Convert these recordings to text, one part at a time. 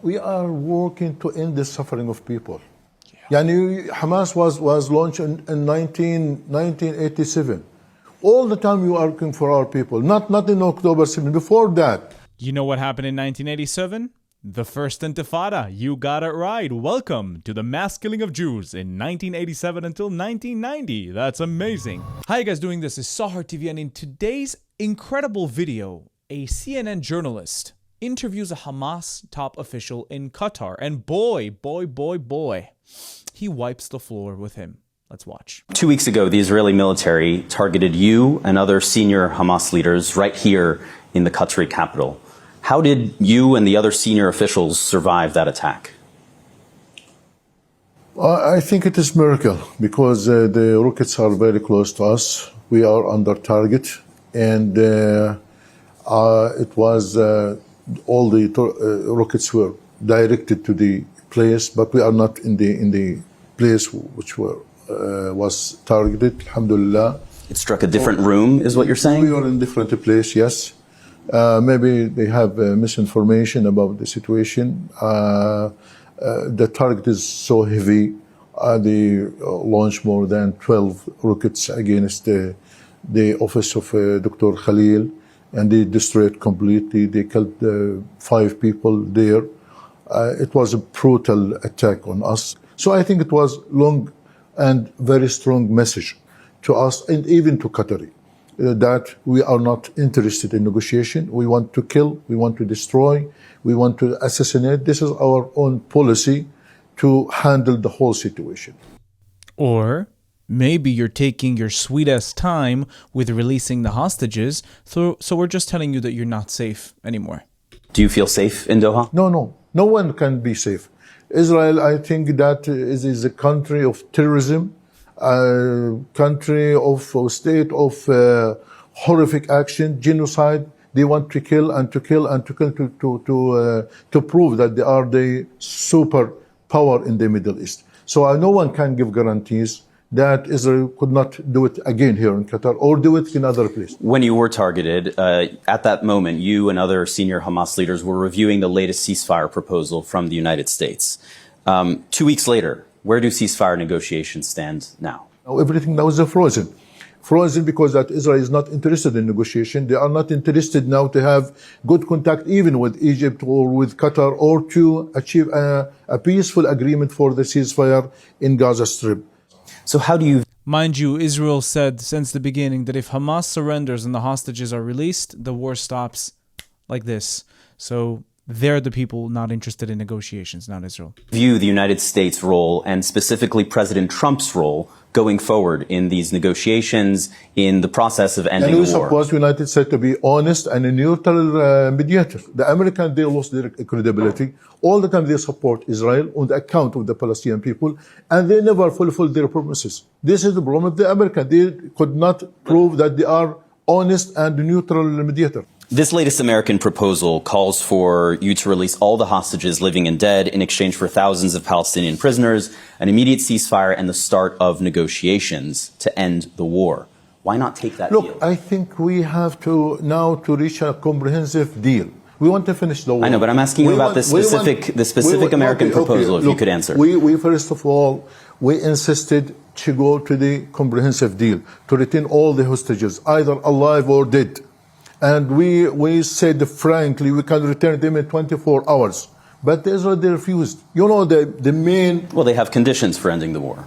We are working to end the suffering of people. Hamas was launched in 1987. All the time you are working for our people, not in October 7, before that. You know what happened in 1987? The First Intifada. You got it right. Welcome to the mass killing of Jews in 1987 until 1990. That's amazing. Hi guys, doing this is Sahar TV, and in today's incredible video, a CNN journalist interviews a Hamas top official in Qatar, and boy, he wipes the floor with him. Let's watch. 2 weeks ago, the Israeli military targeted you and other senior Hamas leaders right here in the Qatari capital. How did you and the other senior officials survive that attack? I think it is a miracle because the rockets are very close to us. We are under target, and it was all the rockets were directed to the place, but we are not in the place which was targeted. Alhamdulillah. It struck a different room, is what you're saying? We are in a different place, yes. Maybe they have misinformation about the situation. The target is so heavy. They launched more than 12 rockets against the office of Dr. Khalil, and they destroyed completely. They killed 5 people there. It was a brutal attack on us. So I think it was long and very strong message to us and even to Qatari. That we are not interested in negotiation. We want to kill, we want to destroy, we want to assassinate. This is our own policy to handle the whole situation. Or maybe you're taking your sweet-ass time with releasing the hostages, so we're just telling you that you're not safe anymore. Do you feel safe in Doha? No one can be safe. Israel, I think that is a country of terrorism, a country of a state of horrific action, genocide. They want to kill and to kill and to kill to prove that they are the super power in the Middle East. So no one can give guarantees that Israel could not do it again here in Qatar or do it in other places. When you were targeted, at that moment, you and other senior Hamas leaders were reviewing the latest ceasefire proposal from the United States. 2 weeks later, where do ceasefire negotiations stand now? Everything now is frozen. Frozen because that Israel is not interested in negotiation. They are not interested now to have good contact even with Egypt or with Qatar or to achieve a peaceful agreement for the ceasefire in Gaza Strip. So how do you... Mind you, Israel said since the beginning that if Hamas surrenders and the hostages are released, the war stops like this. So they're the people not interested in negotiations, not Israel. View the United States' role and specifically President Trump's role going forward in these negotiations, in the process of ending the war. And we suppose the United States to be honest and a neutral mediator. The Americans, they lost their credibility. All the time they support Israel on the account of the Palestinian people, and they never fulfill their promises. This is the problem of the Americans. They could not prove that they are honest and neutral mediator. This latest American proposal calls for you to release all the hostages, living and dead, in exchange for thousands of Palestinian prisoners, an immediate ceasefire, and the start of negotiations to end the war. Why not take that deal? Look, I think we have to now to reach a comprehensive deal. We want to finish the war. I know, but I'm asking you about the specific American proposal, if you could answer. We first of all, we insisted to go to the comprehensive deal, to retain all the hostages, either alive or dead. And we said frankly, we can return them in 24 hours. But Israel, they refused. You know, the main... Well, they have conditions for ending the war.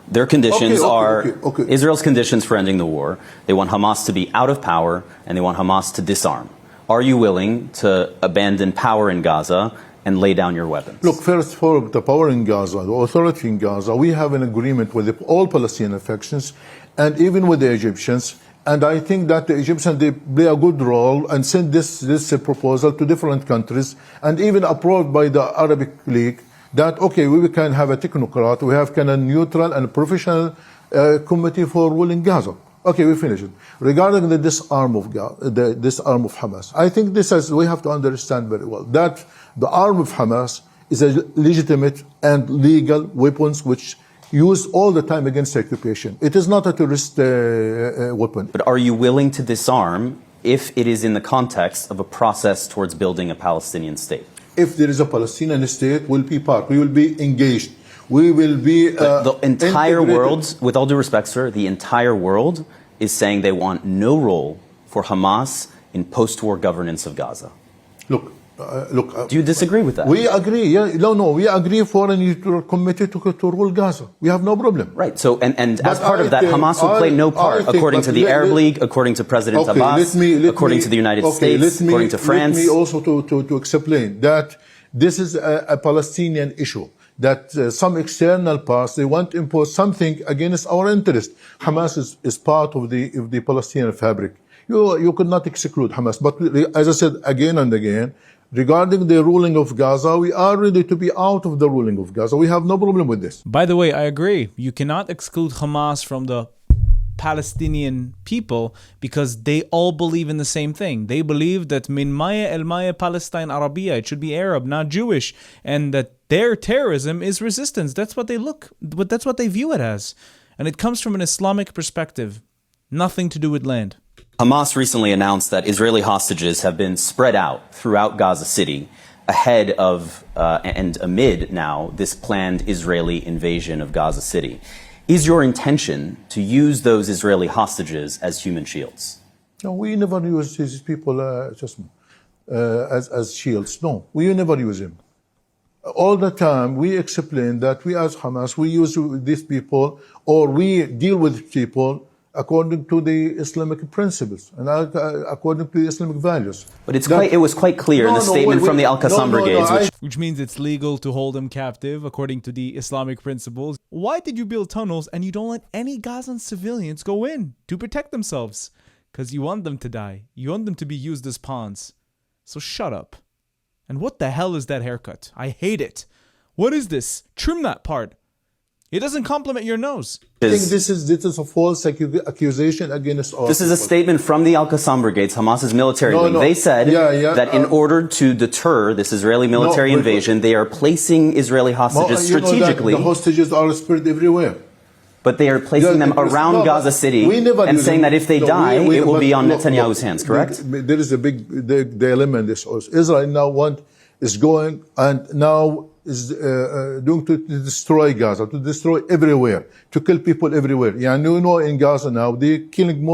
Their conditions are Israel's conditions for ending the war. They want Hamas to be out of power, and they want Hamas to disarm. Are you willing to abandon power in Gaza and lay down your weapons? Look, first for the power in Gaza, the authority in Gaza, we have an agreement with all Palestinian factions and even with the Egyptians. And I think that the Egyptians, they play a good role and send this proposal to different countries and even approved by the Arabic League that, okay, we can have a technocrat, we have kind of neutral and professional committee for ruling Gaza. Okay, we finish it. Regarding the disarm of Hamas, I think we have to understand very well that the arm of Hamas is a legitimate and legal weapons which used all the time against the occupation. It is not a terrorist weapon. But are you willing to disarm if it is in the context of a process towards building a Palestinian state? if there is a Palestinian state, we'll be part. We will be engaged. We will be the entire integrated. world, with all due respect, sir, the entire world is saying they want no role for Hamas in post-war governance of Gaza. Look. Do you disagree with that? We agree. Yeah, no. We agree. Foreign are committed to rule Gaza. We have no problem. Right. So, and as part of that, Hamas will play no part, according to the Arab League, according to President Abbas, according to the United States, according to France. Let me also to explain that this is a Palestinian issue. That some external powers, they want to impose something against our interest. Hamas is part of the Palestinian fabric. You could not exclude Hamas. But as I said again and again, regarding the ruling of Gaza, we are ready to be out of the ruling of Gaza. We have no problem with this. By the way, I agree. You cannot exclude Hamas from the Palestinian people because they all believe in the same thing. They believe that min maya el maya Palestine Arabiya, it should be Arab, not Jewish, and that their terrorism is resistance. That's what that's what they view it as. And it comes from an Islamic perspective. Nothing to do with land. Hamas recently announced that Israeli hostages have been spread out throughout Gaza City ahead of and amid now this planned Israeli invasion of Gaza City. Is your intention to use those Israeli hostages as human shields? No, we never use these people as shields. No, we never use them. All the time we explain that we as Hamas, we use these people or we deal with people according to the Islamic principles and according to the Islamic values. But it was quite clear in the statement from the Al-Qassam brigades, which means it's legal to hold them captive according to the Islamic principles. Why did you build tunnels and you don't let any Gazan civilians go in to protect themselves? Because you want them to die. You want them to be used as pawns. So shut up. And what the hell is that haircut? I hate it. What is this? Trim that part. It doesn't complement your nose. I think this is a false accusation against all. This is a statement from the Al-Qassam brigades, Hamas's military wing. They said that in order to deter this Israeli military invasion, they are placing Israeli hostages strategically. The hostages are spread everywhere. But they are placing them around Gaza City and saying that if they die, it will be on Netanyahu's hands, correct? There is a big dilemma in this. Israel now is going and now is doing to destroy Gaza, to destroy everywhere, to kill people everywhere. Yeah, you know, in Gaza now, they're killing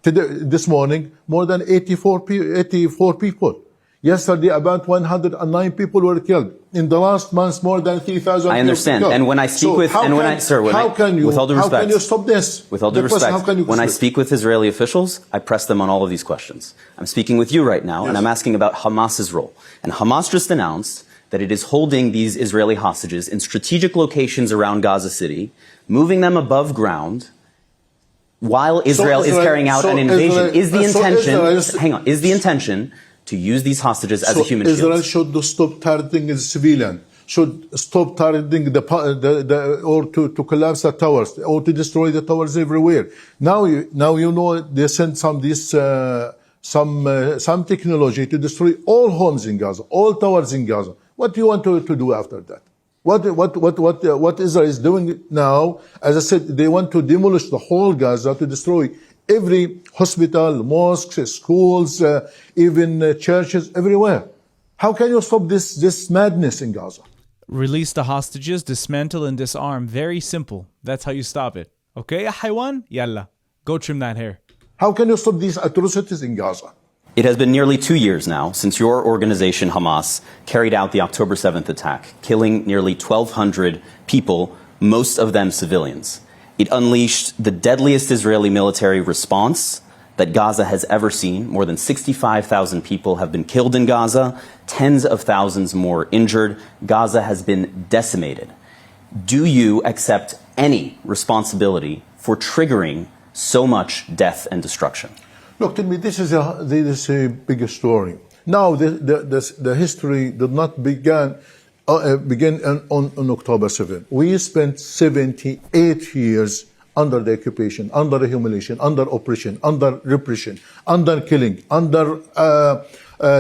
this morning, more than 84 people. Yesterday, about 109 people were killed. In the last months, more than 3,000 I understand. And when I speak with, and when I, sir, when how can you, with all due respect, how can you stop this? With all due respect, when I speak with Israeli officials, I press them on all of these questions. I'm speaking with you right now, and I'm asking about Hamas's role. And Hamas just announced that it is holding these Israeli hostages in strategic locations around Gaza City, moving them above ground, while Israel is carrying out an invasion. Is the intention, hang on, is the intention to use these hostages as a human shield? Israel should stop targeting the civilian, should stop targeting or to collapse the towers, or to destroy the towers everywhere. Now you know they send some technology to destroy all homes in Gaza, all towers in Gaza. What do you want to do after that? What Israel is doing now, as I said, they want to demolish the whole Gaza, to destroy every hospital, mosques, schools, even churches, everywhere. How can you stop this madness in Gaza? Release the hostages, dismantle and disarm. Very simple. That's how you stop it. Okay, ya haywan? Yalla. Go trim that hair. How can you stop these atrocities in Gaza? It has been nearly 2 years now since your organization, Hamas, carried out the October 7th attack, killing nearly 1,200 people, most of them civilians. It unleashed the deadliest Israeli military response that Gaza has ever seen. More than 65,000 people have been killed in Gaza, tens of thousands more injured. Gaza has been decimated. Do you accept any responsibility for triggering so much death and destruction? Look, tell me, this is a big story. Now, the history did not begin on October 7. We spent 78 years under the occupation, under the humiliation, under oppression, under repression, under killing, under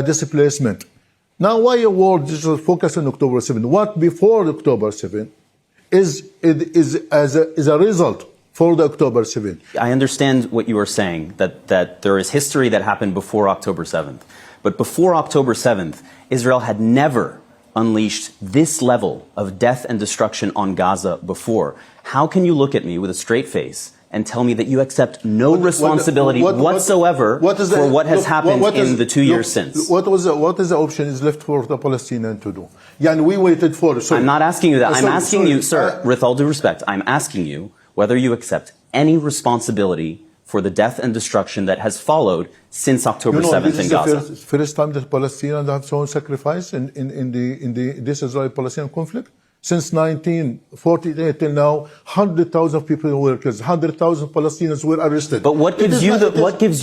displacement. Now, why a war just focus on October 7? What before October 7 is a result for the October 7th. I understand what you are saying, that there is history that happened before October 7th. But before October 7th, Israel had never unleashed this level of death and destruction on Gaza before. How can you look at me with a straight face and tell me that you accept no responsibility whatsoever for what has happened in the 2 years since? What is the option is left for the Palestinians to do? Yeah, and we waited for. I'm not asking you that. I'm asking you, sir, with all due respect, I'm asking you whether you accept any responsibility for the death and destruction that has followed since October 7th in Gaza. This is the first time that Palestinians have shown sacrifice in this Israeli-Palestinian conflict. Since 1948 till now, 100,000 people were killed, 100,000 Palestinians were arrested. But what gives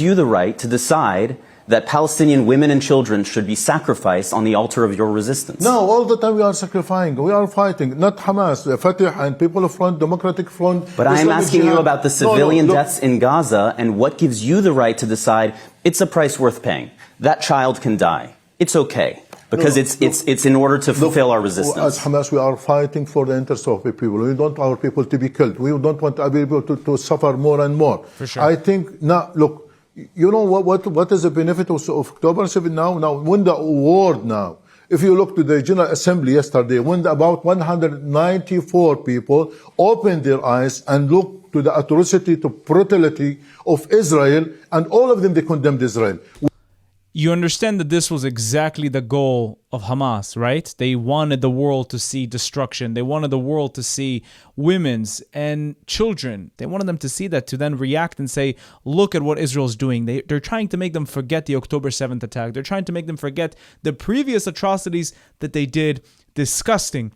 you the right to decide that Palestinian women and children should be sacrificed on the altar of your resistance? No, all the time we are sacrificing, we are fighting, not Hamas, Fatah and People Front, Democratic Front. But I'm asking you about the civilian deaths in Gaza and what gives you the right to decide it's a price worth paying. That child can die. It's okay. Because it's in order to fulfill our resistance. As Hamas, we are fighting for the interests of the people. We don't want our people to be killed. We don't want our people to suffer more and more. For sure. I think now, look, you know what is the benefit of October 7 now? Now, when the award now, if you look to the General Assembly yesterday, when about 194 people opened their eyes and looked to the atrocity, to brutality of Israel, and all of them, they condemned Israel. You understand that this was exactly the goal of Hamas, right? They wanted the world to see destruction. They wanted the world to see women's and children. They wanted them to see that, to then react and say, look at what Israel's doing. They're trying to make them forget the October 7th attack. They're trying to make them forget the previous atrocities that they did. Disgusting.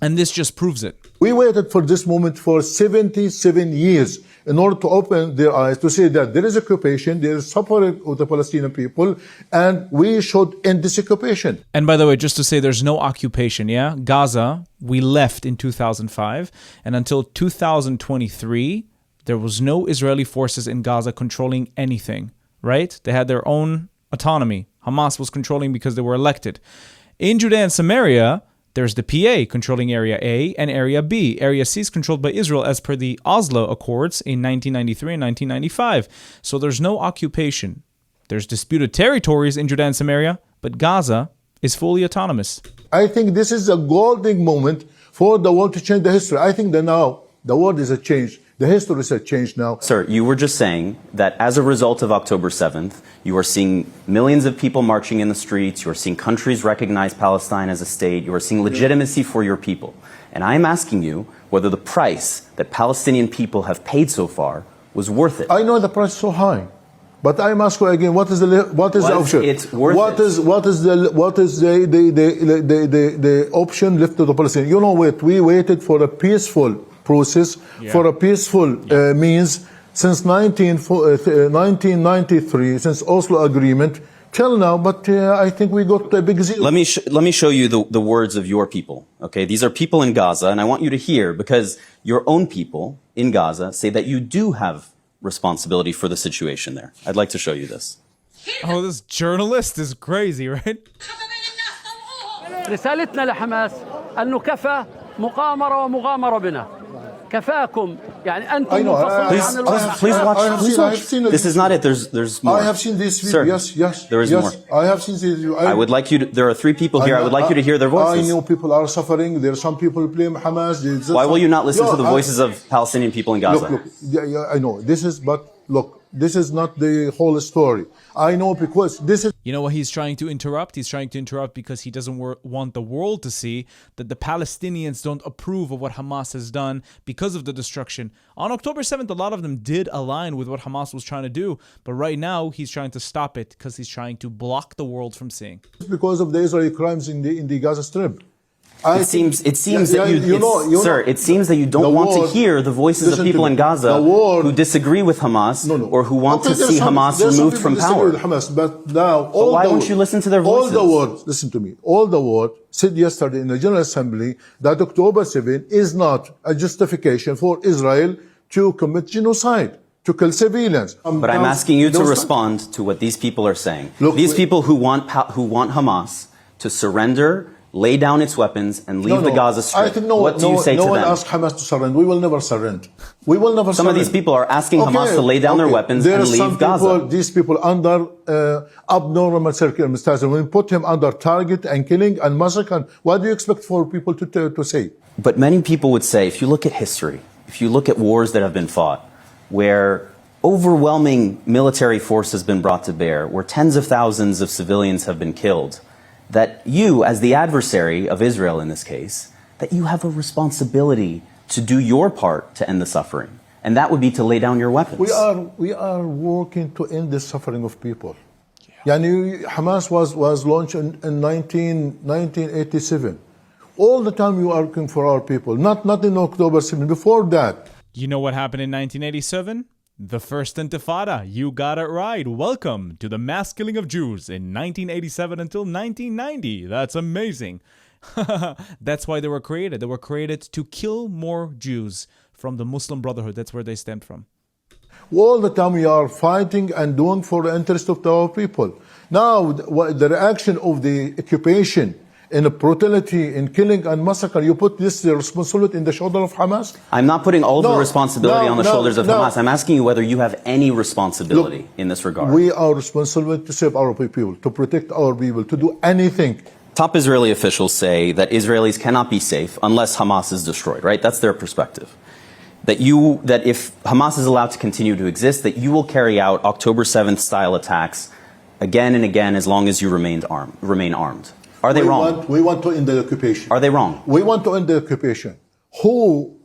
And this just proves it. We waited for this moment for 77 years in order to open their eyes to see that there is occupation, there is suffering of the Palestinian people, and we should end this occupation. And by the way, just to say there's no occupation, yeah? Gaza, we left in 2005, and until 2023, there was no Israeli forces in Gaza controlling anything, right? They had their own autonomy. Hamas was controlling because they were elected. In Judea and Samaria, there's the PA controlling Area A and Area B. Area C is controlled by Israel as per the Oslo Accords in 1993 and 1995. So there's no occupation. There's disputed territories in Judea and Samaria, but Gaza is fully autonomous. I think this is a golden moment for the world to change the history. I think that now the world is a change. The history is a change now. Sir, you were just saying that as a result of October 7th, you are seeing millions of people marching in the streets, you are seeing countries recognize Palestine as a state, you are seeing legitimacy for your people. And I'm asking you whether the price that Palestinian people have paid so far was worth it. I know the price is so high, but I'm asking again, what is the option? It's worth the option left to the Palestinians? You know what? We waited for a peaceful process, for a peaceful means since 1993, since Oslo Agreement, till now, but I think we got a big zero. Let me show you the words of your people, okay? These are people in Gaza, and I want you to hear, because your own people in Gaza say that you do have responsibility for the situation there. I'd like to show you this. Oh, this journalist is crazy, right? رسالتنا لحماس أنه كفى مقامرة ومغامرة بنا. كفاكم يعني أنتم منفصلون عن الواقع. Please watch. This is not it. There's more. I have seen this video. Sir, yes. There is more. I have seen this video. I would like you to, there are three people here. I would like you to hear their voices. I know people are suffering. There are some people blame Hamas. Why will you not listen to the voices of Palestinian people in Gaza? Look, I know. This is not the whole story. I know because this is... You know what he's trying to interrupt? He's trying to interrupt because he doesn't want the world to see that the Palestinians don't approve of what Hamas has done because of the destruction. On October 7th, a lot of them did align with what Hamas was trying to do. But right now, he's trying to stop it because he's trying to block the world from seeing. Because of the Israeli crimes in the Gaza Strip. It seems that it seems that you don't want to hear the voices of people in Gaza who disagree with Hamas or who want to see Hamas removed from power. But now, why won't you listen to their voices? All the world, listen to me, all the world said yesterday in the General Assembly that October 7 is not a justification for Israel to commit genocide, to kill civilians. But I'm asking you to respond to what these people are saying. These people who want Hamas to surrender lay down its weapons and leave the Gaza Strip. I think what do you say to them? No one asked Hamas to surrender. We will never surrender. We will never surrender. Some of these people are asking Hamas to lay down their weapons and leave Gaza. These people under abnormal circumstances. When we put him under target and killing and massacre, what do you expect for people to say? But many people would say, if you look at history, if you look at wars that have been fought, where overwhelming military force has been brought to bear, where tens of thousands of civilians have been killed, that you, as the adversary of Israel in this case, that you have a responsibility to do your part to end the suffering. And that would be to lay down your weapons. We are working to end the suffering of people. Hamas was launched in 1987. All the time we are working for our people, not in October 7. Before that. You know what happened in 1987? The First Intifada. You got it right. Welcome to the mass killing of Jews in 1987 until 1990. That's amazing. That's why they were created. They were created to kill more Jews from the Muslim Brotherhood. That's where they stemmed from. All the time we are fighting and doing for the interest of our people. Now, the reaction of the occupation in brutality, in killing and massacre, you put this responsibility in the shoulder of Hamas? I'm not putting all the responsibility on the shoulders of Hamas. I'm asking you whether you have any responsibility in this regard. We are responsible to save our people, to protect our people, to do anything. Top Israeli officials say that Israelis cannot be safe unless Hamas is destroyed, right? That's their perspective. That if Hamas is allowed to continue to exist, that you will carry out October 7th style attacks again and again as long as you remain armed. Are they wrong? We want to end the occupation. Are they wrong? We want to end the occupation. Who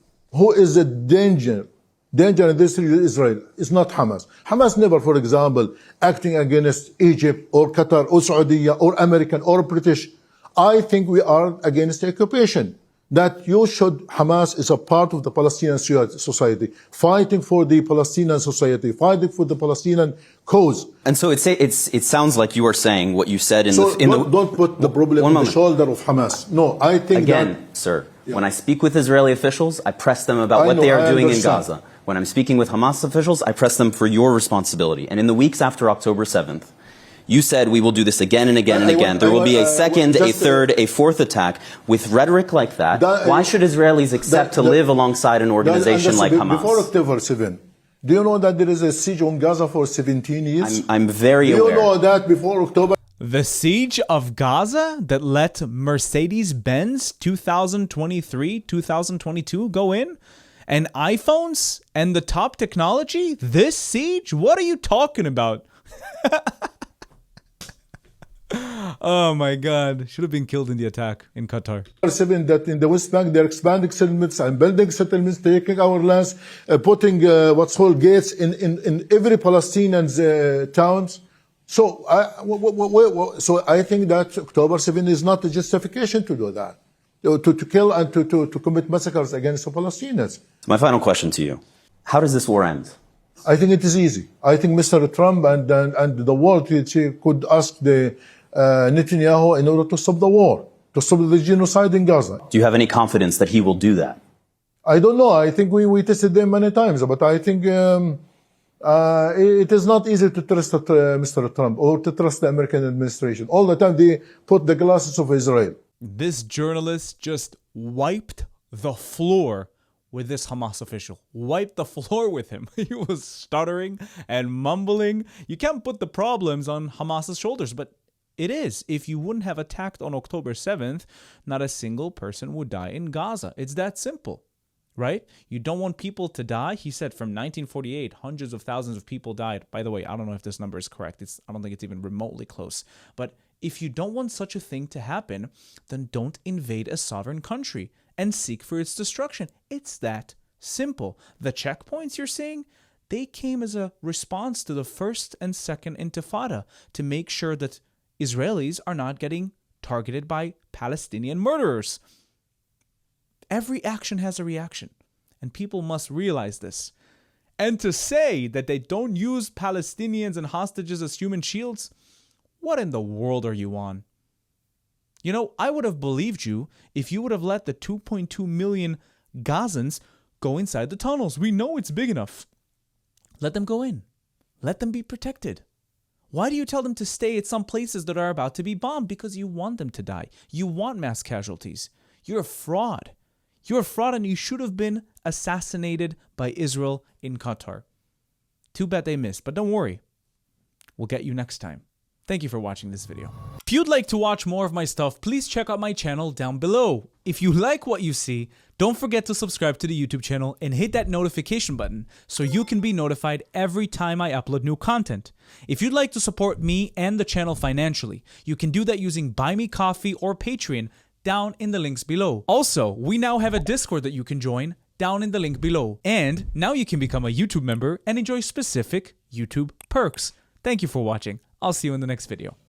is a danger in this Israel? It's not Hamas. Hamas never, for example, acting against Egypt or Qatar or Saudi or American or British. I think we are against the occupation. That Hamas is a part of the Palestinian society, fighting for the Palestinian society, fighting for the Palestinian cause. And so it sounds like you are saying what you said don't put the problem on the shoulder of Hamas. No, I think sir, when I speak with Israeli officials, I press them about what they are doing in Gaza. When I'm speaking with Hamas officials, I press them for your responsibility. And in the weeks after October 7th, you said we will do this again and again and again. There will be a second, a third, a fourth attack. With rhetoric like that, why should Israelis accept to live alongside an organization like Hamas? Before October 7, do you know that there is a siege on Gaza for 17 years? I'm very aware. Do you know that before October? The siege of Gaza that let Mercedes-Benz 2023, 2022 go in? And iPhones and the top technology? This siege? What are you talking about? Oh my God. Should have been killed in the attack in Qatar. 7 that in the West Bank they're expanding settlements and building settlements, taking our lands, putting what's called gates in every Palestinian's towns. So I think that October 7 is not a justification to do that, to kill and to commit massacres against the Palestinians. My final question to you. How does this war end? I think it is easy. I think Mr. Trump and the world could ask the Netanyahu in order to stop the war, to stop the genocide in Gaza. Do you have any confidence that he will do that? I don't know. I think we tested them many times, but I think it is not easy to trust Mr. Trump or to trust the American administration. All the time they put the glasses of Israel. This journalist just wiped the floor with this Hamas official. Wiped the floor with him. He was stuttering and mumbling. You can't put the problems on Hamas's shoulders, but it is. If you wouldn't have attacked on October 7th, not a single person would die in Gaza. It's that simple, right? You don't want people to die. He said from 1948, hundreds of thousands of people died. By the way, I don't know if this number is correct. I don't think it's even remotely close. But if you don't want such a thing to happen, then don't invade a sovereign country and seek for its destruction. It's that simple. The checkpoints you're seeing, they came as a response to the first and second intifada to make sure that Israelis are not getting targeted by Palestinian murderers. Every action has a reaction, and people must realize this. And to say that they don't use Palestinians and hostages as human shields, what in the world are you on? You know, I would have believed you if you would have let the 2.2 million Gazans go inside the tunnels. We know it's big enough. Let them go in. Let them be protected. Why do you tell them to stay at some places that are about to be bombed? Because you want them to die. You want mass casualties. You're a fraud. You're a fraud, and you should have been assassinated by Israel in Qatar. Too bad they missed, but don't worry. We'll get you next time. Thank you for watching this video. If you'd like to watch more of my stuff, please check out my channel down below. If you like what you see, don't forget to subscribe to the YouTube channel and hit that notification button so you can be notified every time I upload new content. If you'd like to support me and the channel financially, you can do that using Buy Me Coffee or Patreon down in the links below. Also, we now have a Discord that you can join down in the link below. And now you can become a YouTube member and enjoy specific YouTube perks. Thank you for watching. I'll see you in the next video.